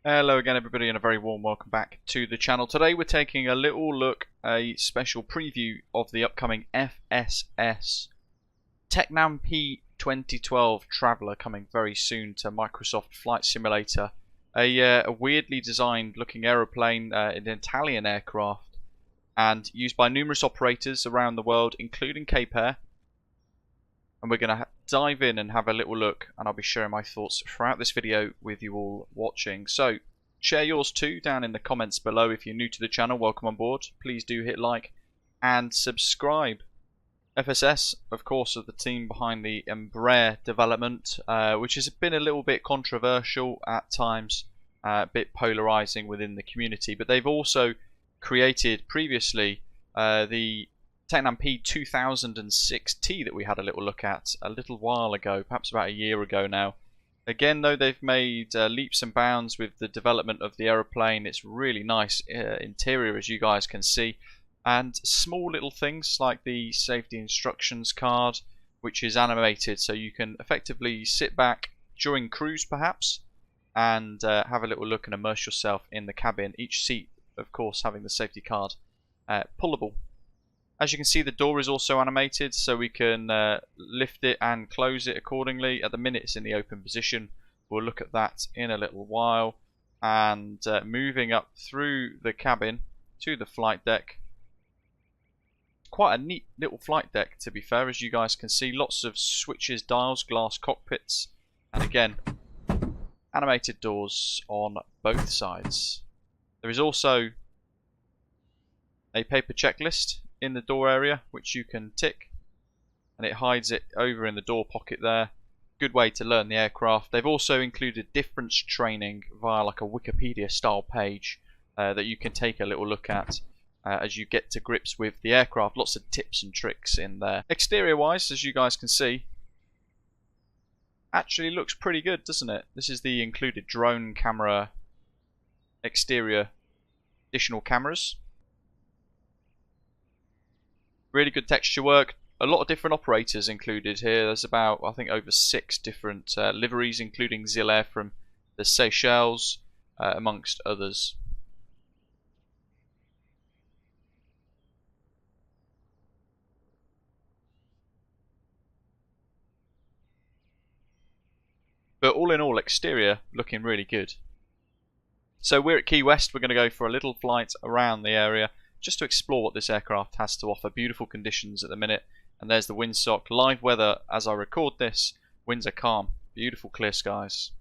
Hello again everybody and a very warm welcome back to the channel. Today we're taking a little look, a special preview of the upcoming FSS Tecnam P2012 Traveller coming very soon to Microsoft Flight Simulator. A weirdly designed looking aeroplane, an Italian aircraft, and used by numerous operators around the world including CapeAir. And we're going to dive in and have a little look, and I'll be sharing my thoughts throughout this video with you all watching. So share yours too down in the comments below. If you're new to the channel, welcome on board. Please do hit like and subscribe. FSS, of course, are the team behind the Embraer development, which has been a little bit controversial at times, a bit polarizing within the community, but they've also created previously the Tecnam P2006T that we had a little look at a little while ago, perhaps about a year ago now. Again, though, they've made leaps and bounds with the development of the aeroplane. It's really nice interior, as you guys can see, and small little things like the safety instructions card, which is animated, so you can effectively sit back during cruise perhaps and have a little look and immerse yourself in the cabin. Each seat, of course, having the safety card pullable. As you can see, the door is also animated, so we can lift it and close it accordingly. At the minute it's in the open position. We'll look at that in a little while. And moving up through the cabin to the flight deck. Quite a neat little flight deck, to be fair, as you guys can see. Lots of switches, dials, glass cockpits, and again, animated doors on both sides. There is also a paper checklist in the door area which you can tick, and it hides it over in the door pocket there. Good way to learn the aircraft. They've also included difference training via like a Wikipedia style page that you can take a little look at as you get to grips with the aircraft. Lots of tips and tricks in there. Exterior wise, as you guys can see, actually looks pretty good, doesn't it? This is the included drone camera exterior additional cameras. Really good texture work. A lot of different operators included here. There's about, I think, over 6 different liveries, including ZilAir from the Seychelles, amongst others. But all in all, exterior looking really good. So we're at Key West. We're going to go for a little flight around the area, just to explore what this aircraft has to offer. Beautiful conditions at the minute, and there's the windsock. Live weather as I record this, winds are calm, beautiful clear skies.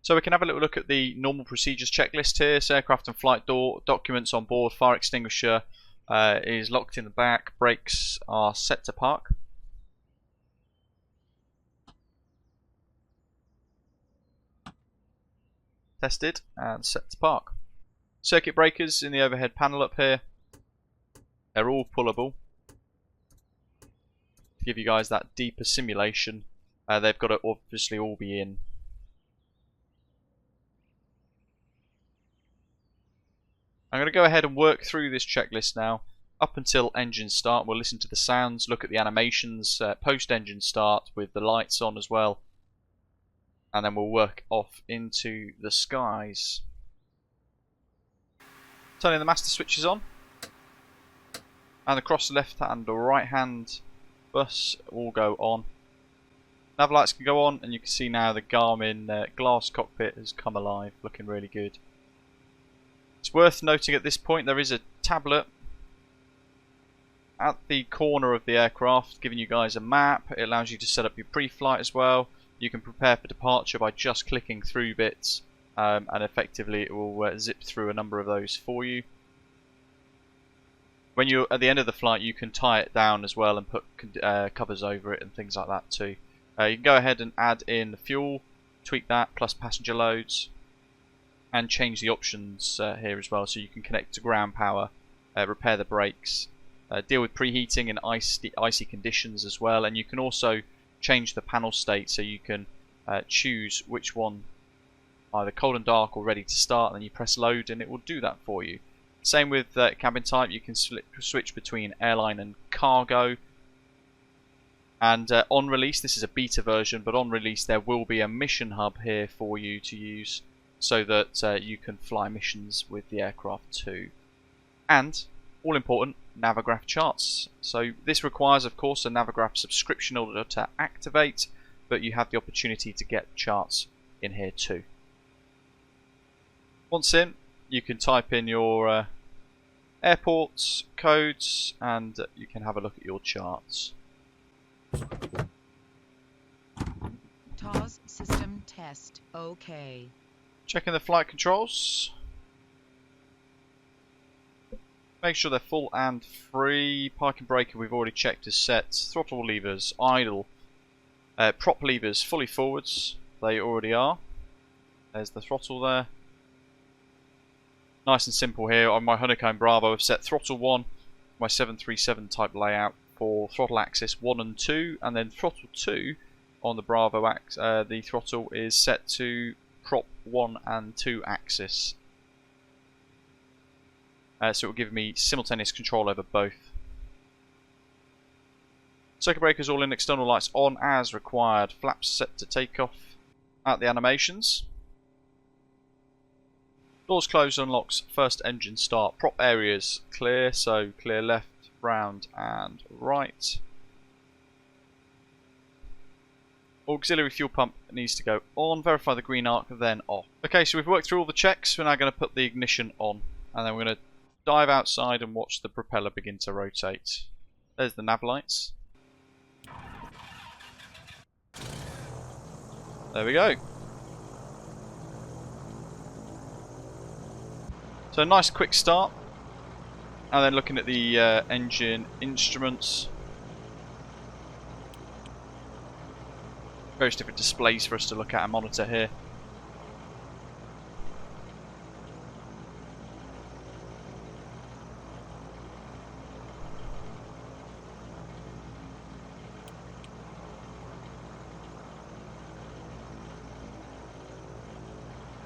So we can have a little look at the normal procedures checklist here. So aircraft and flight door, documents on board, fire extinguisher is locked in the back, brakes are set to park. Tested and set to park. Circuit breakers in the overhead panel up here, they're all pullable. To give you guys that deeper simulation, they've got to obviously all be in. I'm going to go ahead and work through this checklist now up until engine start. We'll listen to the sounds, look at the animations post engine start with the lights on as well, and then we'll work off into the skies. Turning the master switches on, and across the left hand or right hand bus will go on. Nav lights can go on, and you can see now the Garmin glass cockpit has come alive, looking really good. It's worth noting at this point there is a tablet at the corner of the aircraft giving you guys a map. It allows you to set up your pre-flight as well. You can prepare for departure by just clicking through bits. And effectively it will zip through a number of those for you. When you're at the end of the flight, you can tie it down as well and put covers over it and things like that too. You can go ahead and add in the fuel, tweak that, plus passenger loads, and change the options here as well. So you can connect to ground power, repair the brakes, deal with preheating in icy conditions as well, and you can also change the panel state, so you can choose which one, either cold and dark or ready to start, and then you press load and it will do that for you. Same with cabin type, you can switch between airline and cargo. And on release, this is a beta version, but on release there will be a mission hub here for you to use so that you can fly missions with the aircraft too. And, all important, Navigraph charts. So this requires, of course, a Navigraph subscription in order to activate, but you have the opportunity to get charts in here too. Once in, you can type in your airports, codes, and you can have a look at your charts. TOS system test. OK. Checking the flight controls. Make sure they're full and free. Parking brake we've already checked is set. Throttle levers, idle. Prop levers fully forwards. They already are. There's the throttle there. Nice and simple here. On my Honeycomb Bravo I've set throttle 1, my 737 type layout for throttle axis 1 and 2, and then throttle 2 on the Bravo the throttle is set to prop 1 and 2 axis. So it will give me simultaneous control over both. Circuit breakers all in, external lights on as required. Flaps set to take off at the animations. Doors closed, unlocks, first engine start. Prop areas clear, so clear left, round and right. Auxiliary fuel pump needs to go on. Verify the green arc, then off. Okay, so we've worked through all the checks. We're now going to put the ignition on, and then we're going to dive outside and watch the propeller begin to rotate. There's the nav lights. There we go. So nice quick start, and then looking at the engine instruments. Various different displays for us to look at and monitor here.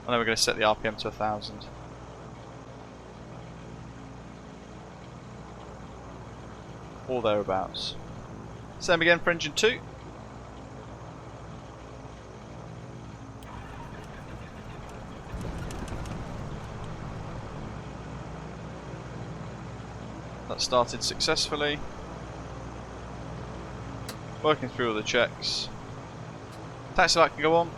And then we're going to set the RPM to 1000. Or thereabouts. Same again for engine 2. That started successfully. Working through all the checks. Taxi light can go on.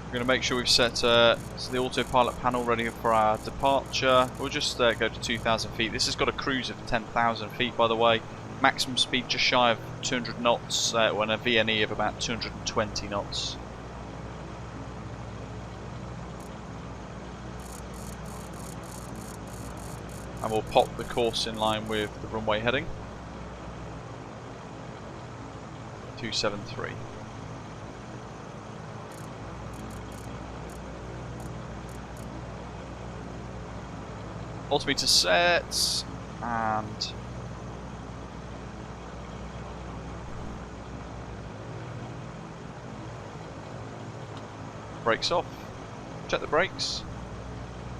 We're going to make sure we've set the autopilot panel ready for our departure. We'll just go to 2,000 feet. This has got a cruise of 10,000 feet, by the way. Maximum speed just shy of 200 knots, and a VNE of about 220 knots. And we'll pop the course in line with the runway heading. 273. Altimeter set, and brakes off. Check the brakes.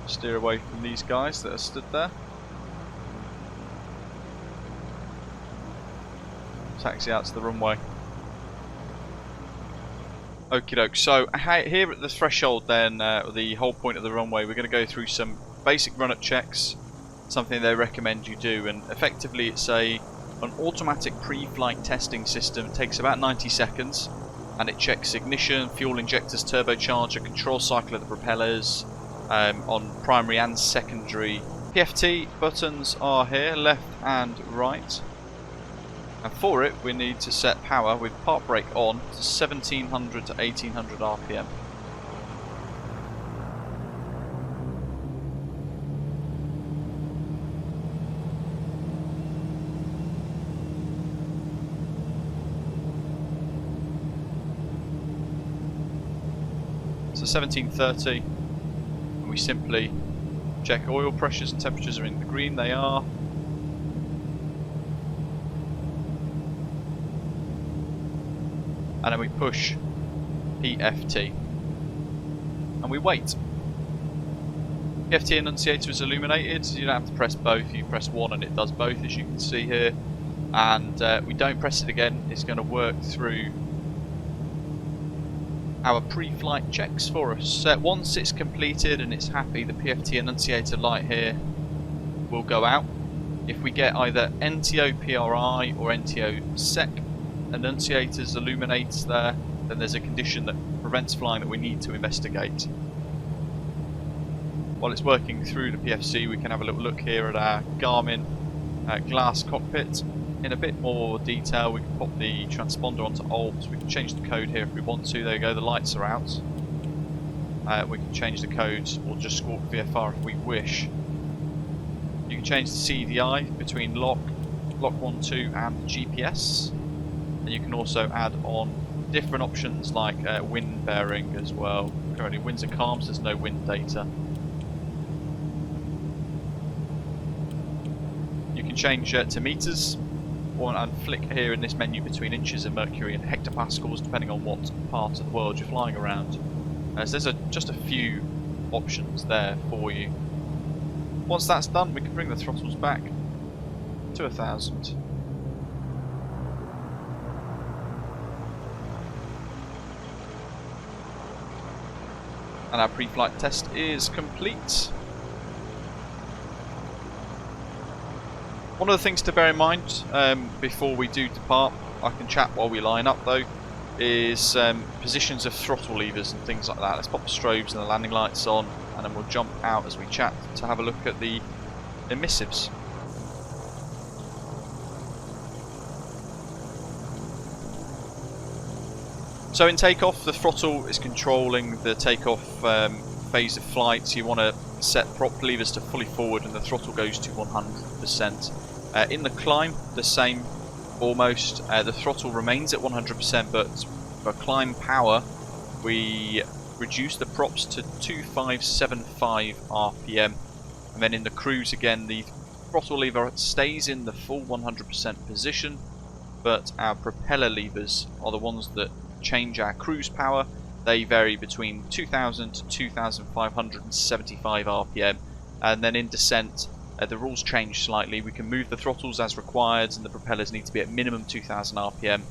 Steer away from these guys that are stood there. Taxi out to the runway. Okie doke. So here at the threshold, then the whole point of the runway, we're going to go through some basic run-up checks, something they recommend you do, and effectively it's an automatic pre-flight testing system. It takes about 90 seconds, and it checks ignition, fuel injectors, turbocharger, control cycle of the propellers on primary and secondary. PFT buttons are here, left and right, and for it we need to set power with park brake on to 1700 to 1800 RPM. So 1730, and we simply check oil pressures and temperatures are in the green. They are. And then we push PFT and we wait. PFT annunciator is illuminated. You don't have to press both, you press one and it does both, as you can see here. and we don't press it again, it's going to work through our pre-flight checks for us. Once it's completed and it's happy, the PFT annunciator light here will go out. If we get either NTO PRI or NTO SEC annunciators illuminates there, then there's a condition that prevents flying that we need to investigate. While it's working through the PFC, we can have a little look here at our Garmin glass cockpit in a bit more detail. We can pop the transponder onto alt. We can change the code here if we want to. There you go, the lights are out. We can change the codes or just squawk VFR if we wish. You can change the CDI between lock 1, 2 and GPS, and you can also add on different options like wind bearing as well. Currently winds are calm, so there's no wind data. You can change to meters and flick here in this menu between inches of mercury and hectopascals depending on what part of the world you're flying around. So there's just a few options there for you. Once that's done, we can bring the throttles back to 1000. And our pre-flight test is complete. One of the things to bear in mind before we do depart, I can chat while we line up though, is positions of throttle levers and things like that. Let's pop the strobes and the landing lights on, and then we'll jump out as we chat to have a look at the emissives. So in takeoff, the throttle is controlling the takeoff phase of flight. So you want to set prop levers to fully forward and the throttle goes to 100%. In the climb, the same almost. The throttle remains at 100%, but for climb power, we reduce the props to 2575 RPM. And then in the cruise again, the throttle lever stays in the full 100% position, but our propeller levers are the ones that change our cruise power. They vary between 2000 to 2575 RPM, and then in descent the rules change slightly. We can move the throttles as required and the propellers need to be at minimum 2000 RPM.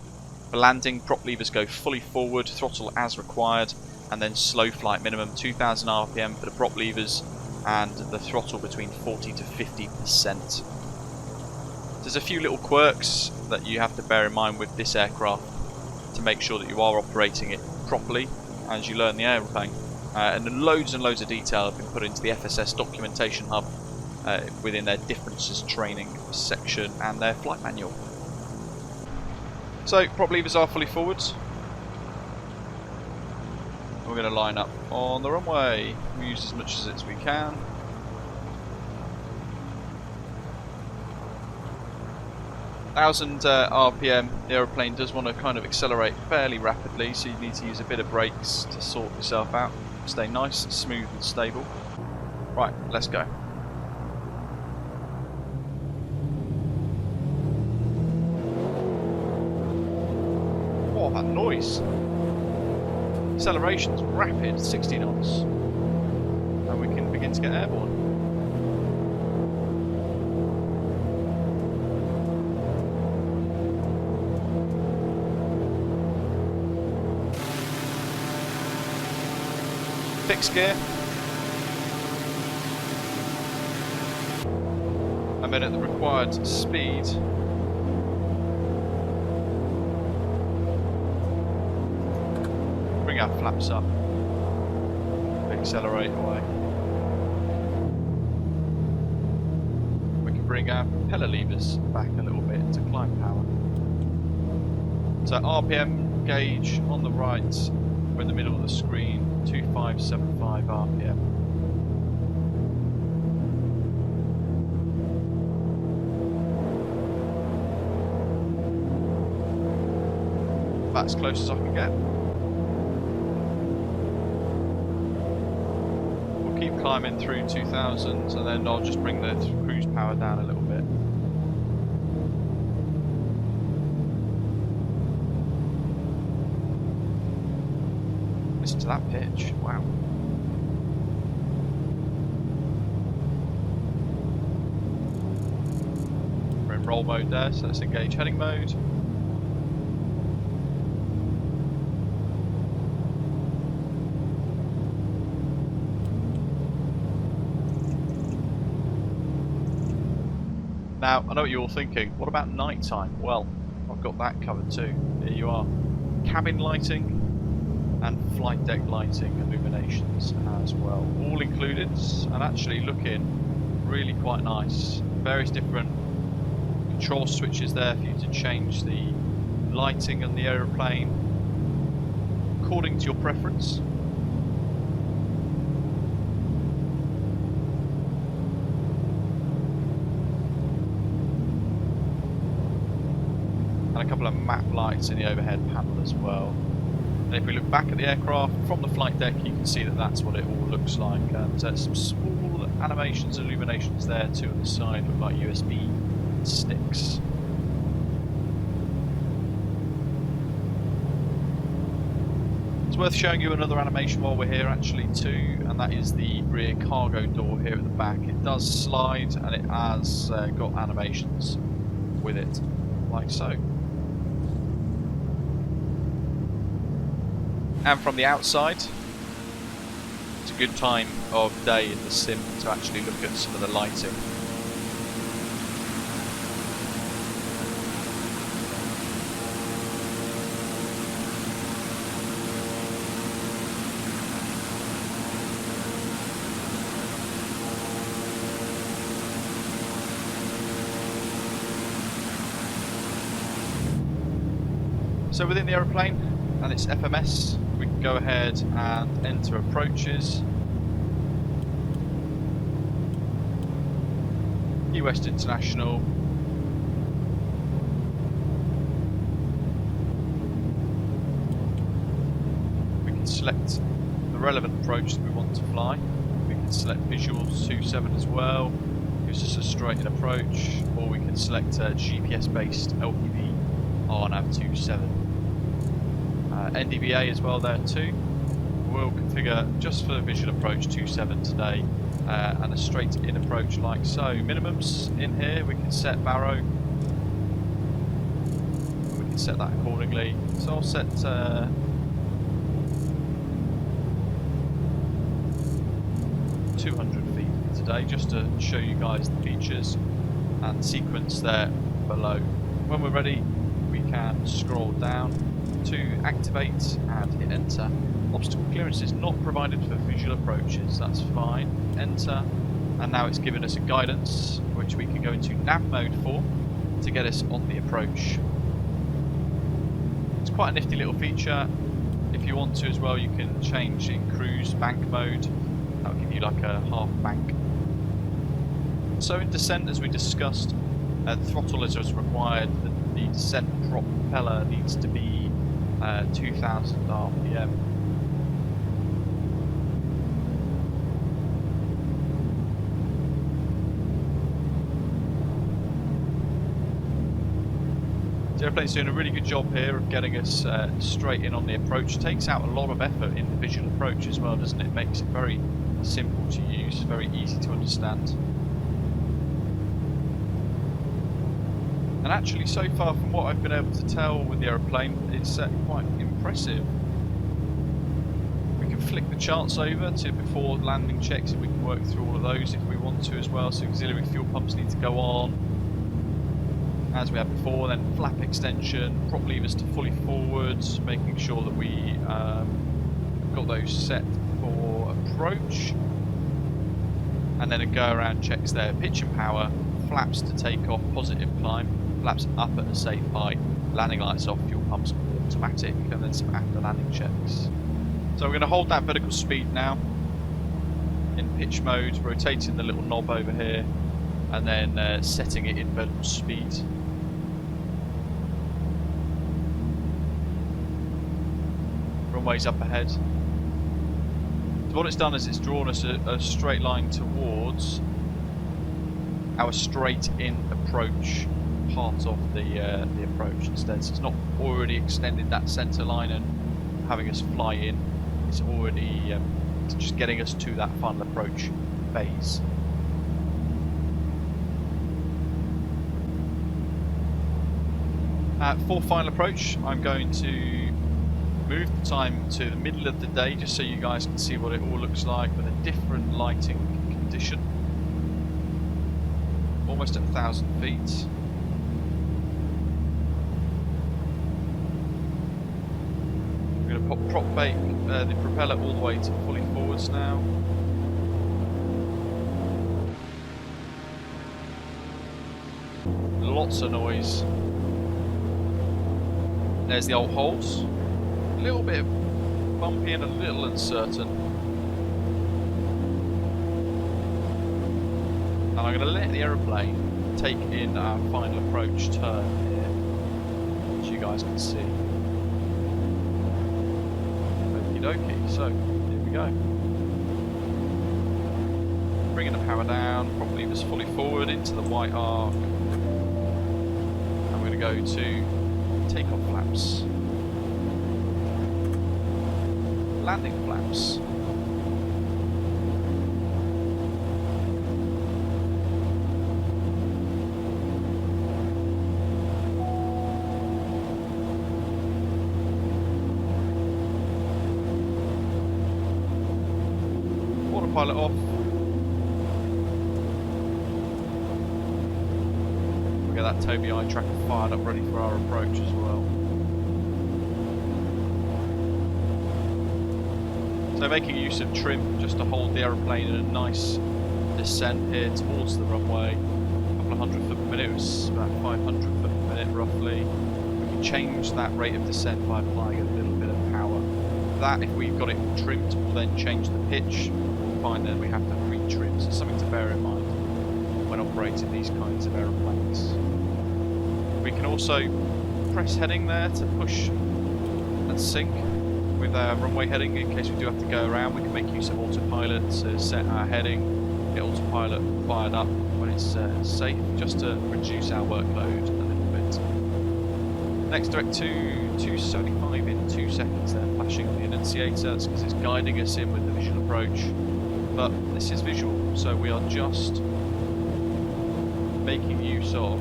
For landing, prop levers go fully forward, throttle as required, and then slow flight minimum 2000 RPM for the prop levers and the throttle between 40 to 50%. There's a few little quirks that you have to bear in mind with this aircraft to make sure that you are operating it properly as you learn the aeroplane. And loads of detail have been put into the FSS documentation hub within their differences training section and their flight manual. So prop levers are fully forwards. We're going to line up on the runway. We use as much as we can. RPM, the aeroplane does want to kind of accelerate fairly rapidly, so you need to use a bit of brakes to sort yourself out. Stay nice, smooth and stable. Right, let's go. Oh, that noise! Acceleration's rapid, 60 knots. And we can begin to get airborne. Fixed gear, and then at the required speed bring our flaps up, accelerate away. We can bring our propeller levers back a little bit to climb power. So RPM gauge on the right, we're in the middle of the screen, 2575 RPM. That's as close as I can get. We'll keep climbing through 2000 and then I'll just bring the cruise power down a little bit. Listen to that pitch, wow. We're in roll mode there, so let's engage heading mode. Now, I know what you're all thinking, what about night time? Well, I've got that covered too. Here you are. Cabin lighting and flight deck lighting illuminations as well. All included, and actually looking really quite nice. Various different control switches there for you to change the lighting on the aeroplane according to your preference. And a couple of map lights in the overhead panel as well. And if we look back at the aircraft from the flight deck, you can see that that's what it all looks like. And some small animations and illuminations there too on the side, look like USB sticks. It's worth showing you another animation while we're here actually too, and that is the rear cargo door here at the back. It does slide and it has got animations with it, like so. And from the outside, it's a good time of day in the sim to actually look at some of the lighting. So within the aeroplane and its FMS, we can go ahead and enter approaches. West International. We can select the relevant approach that we want to fly. We can select visuals 27 as well, gives us a straight in approach, or we can select a GPS based LPV RNAV 27. NDVA as well there too. We'll configure just for the visual approach 27 today, and a straight in approach like so. Minimums in here we can set Barrow, we can set that accordingly. So I'll set 200 feet today just to show you guys the features and sequence there below. When we're ready we can scroll down to activate and hit enter. Obstacle clearance is not provided for visual approaches, that's fine. Enter, and now it's given us a guidance which we can go into nav mode for to get us on the approach. It's quite a nifty little feature. If you want to as well, you can change in cruise bank mode. That'll give you like a half bank. So in descent, as we discussed, throttle is as required. The descent propeller needs to be 2000 RPM. The airplane's doing a really good job here of getting us straight in on the approach. Takes out a lot of effort in the visual approach as well, doesn't it? Makes it very simple to use, very easy to understand. And actually, so far from what I've been able to tell with the aeroplane, it's quite impressive. We can flick the charts over to before landing checks, and we can work through all of those if we want to as well. So auxiliary fuel pumps need to go on, as we had before. Then flap extension, prop levers to fully forwards, making sure that we got those set for approach. And then a go around checks there. Pitch and power, flaps to take off, positive climb. Flaps up at a safe height, landing lights off, fuel pumps automatic, and then some after landing checks. So we're going to hold that vertical speed now in pitch mode, rotating the little knob over here, and then setting it in vertical speed. Runway's up ahead. So what it's done is it's drawn us a straight line towards our straight in approach part of the approach instead. So it's not already extended that centre line and having us fly in. It's already just getting us to that final approach phase. For final approach, I'm going to move the time to the middle of the day just so you guys can see what it all looks like with a different lighting condition. Almost at 1,000 feet. I'm going to prop bake the propeller all the way to fully forwards now. Lots of noise. There's the old holes. A little bit bumpy and a little uncertain. And I'm going to let the aeroplane take in our final approach turn here, as you guys can see. Okie dokie, so here we go. Bringing the power down, probably just fully forward into the white arc. I'm going to go to takeoff flaps. Landing flaps. Autopilot off. We'll get that Toby eye tracker fired up, ready for our approach as well. So making use of trim just to hold the aeroplane in a nice descent here towards the runway. A couple of 100 foot per minute, it was about 500 foot per minute roughly. We can change that rate of descent by applying a little bit of power. That, if we've got it trimmed, will then change the pitch. We'll find that we have to re-trim, so something to bear in mind when operating these kinds of aeroplanes. We can also press heading there to push and sync with our runway heading in case we do have to go around. We can make use of autopilot to set our heading, get autopilot fired up when it's safe, just to reduce our workload a little bit. Next direct to 275 in 2 seconds there, flashing on the annunciator. That's because it's guiding us in with the visual approach. But this is visual, so we are just making use of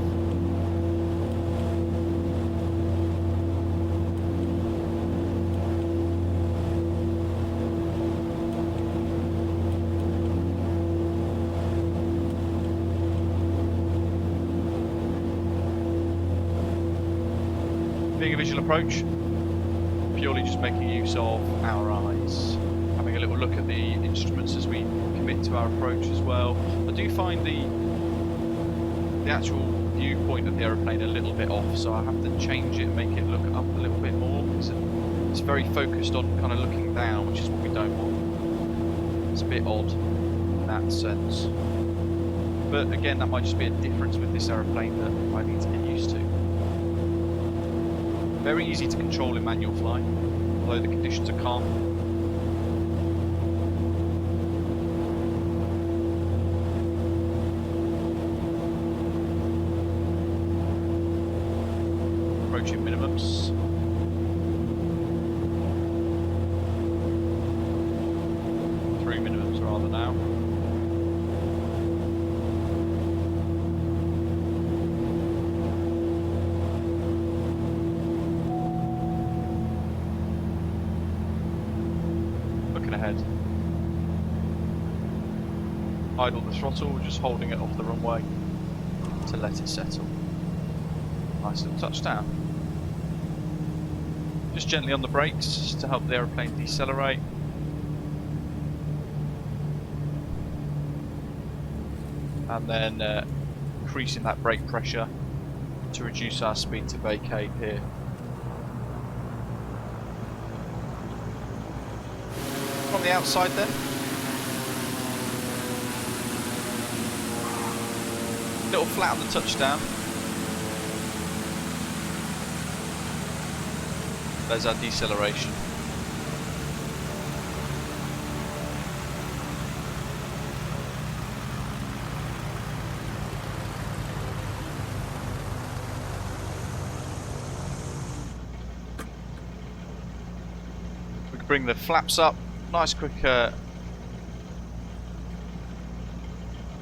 being a visual approach, purely just making use of our eyes. Having a little look at the instruments as we commit to our approach as well. I do find the actual viewpoint of the aeroplane a little bit off, so I have to change it and make it look up a little bit more, because it's very focused on kind of looking down, which is what we don't want. It's a bit odd in that sense. But again, that might just be a difference with this aeroplane that I need to get used to. Very easy to control in manual flight, although the conditions are calm. Approaching minimums. Three minimums rather now. Ahead. Idle the throttle, just holding it off the runway to let it settle. Nice little touchdown. Just gently on the brakes to help the aeroplane decelerate. And then increasing that brake pressure to reduce our speed to vacate here. From the outside then. Little flat on the touchdown. There's our deceleration. We can bring the flaps up. Nice quick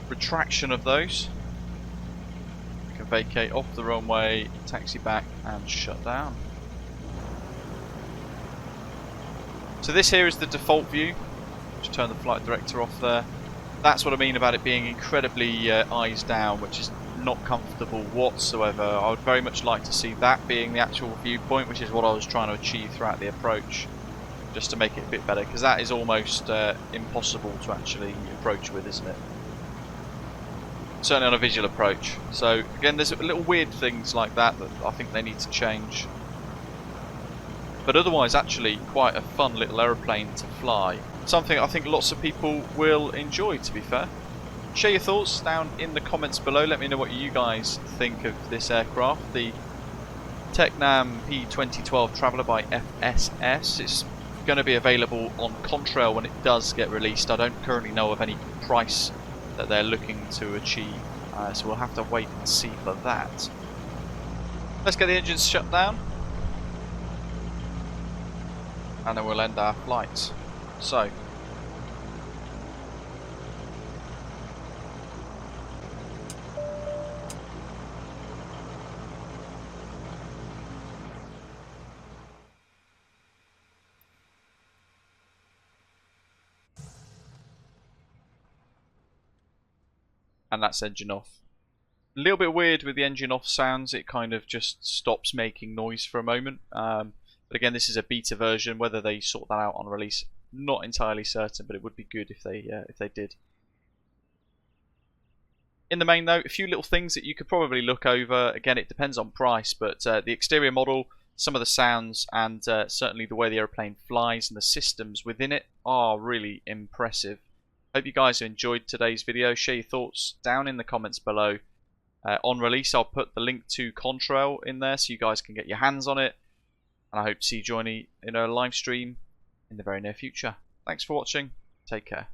retraction of those. We can vacate off the runway, taxi back and shut down. So this here is the default view. Just turn the flight director off there. That's what I mean about it being incredibly eyes down, which is not comfortable whatsoever. I would very much like to see that being the actual viewpoint, which is what I was trying to achieve throughout the approach, just to make it a bit better, because that is almost impossible to actually approach with, isn't it? Certainly on a visual approach. So again, there's little weird things like that I think they need to change. But otherwise, actually quite a fun little aeroplane to fly. Something I think lots of people will enjoy, to be fair. Share your thoughts down in the comments below. Let me know what you guys think of this aircraft. The Tecnam P2012 Traveller by FSS. It's going to be available on Contrail when it does get released. I don't currently know of any price that they're looking to achieve, so we'll have to wait and see for that. Let's get the engines shut down, and then we'll end our flight. So, and that's engine off. A little bit weird with the engine off sounds, it kind of just stops making noise for a moment. But again, this is a beta version. Whether they sort that out on release, not entirely certain, but it would be good if they did. In the main though, a few little things that you could probably look over. Again, it depends on price, but the exterior model, some of the sounds, and certainly the way the aeroplane flies and the systems within it are really impressive. Hope you guys enjoyed today's video. Share your thoughts down in the comments below. On release, I'll put the link to Contrail in there so you guys can get your hands on it. And I hope to see you join me in a live stream in the very near future. Thanks for watching. Take care.